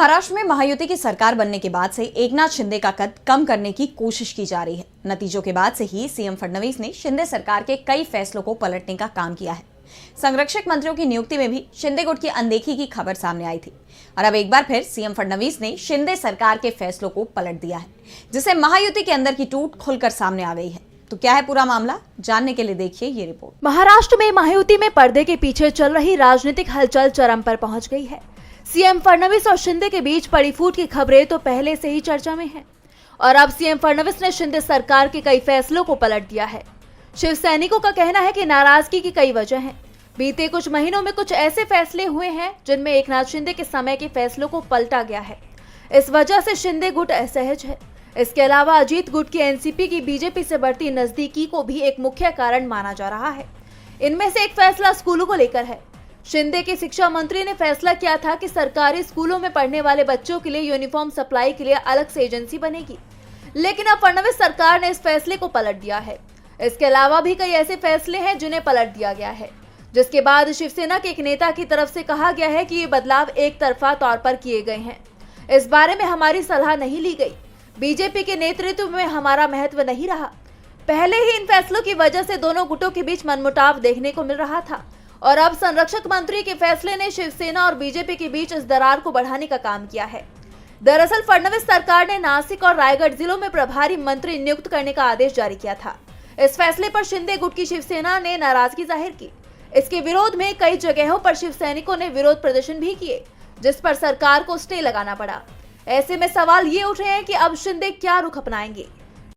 महाराष्ट्र में महायुति की सरकार बनने के बाद से एकनाथ शिंदे का कद कम करने की कोशिश की जा रही है। नतीजों के बाद से ही सीएम फडणवीस ने शिंदे सरकार के कई फैसलों को पलटने का काम किया है। संरक्षक मंत्रियों की नियुक्ति में भी शिंदे गुट की अनदेखी की खबर सामने आई थी और अब एक बार फिर सीएम फडणवीस ने शिंदे सरकार के फैसलों को पलट दिया है, जिससे महायुति के अंदर की टूट खुलकर सामने आ गई है। तो क्या है पूरा मामला, जानने के लिए देखिए ये रिपोर्ट। महाराष्ट्र में महायुति में पर्दे के पीछे चल रही राजनीतिक हलचल चरम पर पहुंच गई है। सीएम फडणवीस और शिंदे के बीच पड़ी फूट की खबरें तो पहले से ही चर्चा में हैं और अब सीएम फडणवीस ने शिंदे सरकार के कई फैसलों को पलट दिया है। शिव सैनिकों का कहना है कि नाराजगी की कई वजह हैं। बीते कुछ महीनों में कुछ ऐसे फैसले हुए हैं जिनमें एकनाथ शिंदे के समय के फैसलों को पलटा गया है। इस वजह से शिंदे गुट असहज है। इसके अलावा अजीत गुट की एनसीपी की बीजेपी से बढ़ती नजदीकी को भी एक मुख्य कारण माना जा रहा है। इनमें से एक फैसला स्कूलों को लेकर है। शिंदे के शिक्षा मंत्री ने फैसला किया था कि सरकारी स्कूलों में पढ़ने वाले बच्चों के लिए यूनिफॉर्म सप्लाई के लिए अलग से एजेंसी बनेगी, लेकिन अब फडणवीस सरकार ने इस फैसले को पलट दिया है। इसके अलावा भी कई ऐसे फैसले हैं जिन्हें पलट दिया गया है, जिसके बाद शिवसेना के एक नेता की तरफ से कहा गया है कि ये बदलाव एक तरफा तौर पर किए गए हैं। इस बारे में हमारी सलाह नहीं ली गई। बीजेपी के नेतृत्व में हमारा महत्व नहीं रहा। पहले ही इन फैसलों की वजह से दोनों गुटों के बीच मनमुटाव देखने को मिल रहा था और अब संरक्षक मंत्री के फैसले ने शिवसेना और बीजेपी के बीच इस दरार को बढ़ाने का काम किया है। दरअसल फडणवीस सरकार ने नासिक और रायगढ़ जिलों में प्रभारी मंत्री नियुक्त करने का आदेश जारी किया था। इस फैसले पर शिंदे गुट की शिवसेना ने नाराजगी जाहिर की। इसके विरोध में कई जगहों पर शिव सैनिकों ने विरोध प्रदर्शन भी किए, जिस पर सरकार को स्टे लगाना पड़ा। ऐसे में सवाल ये उठ रहे हैं कि अब शिंदे क्या रुख अपनाएंगे।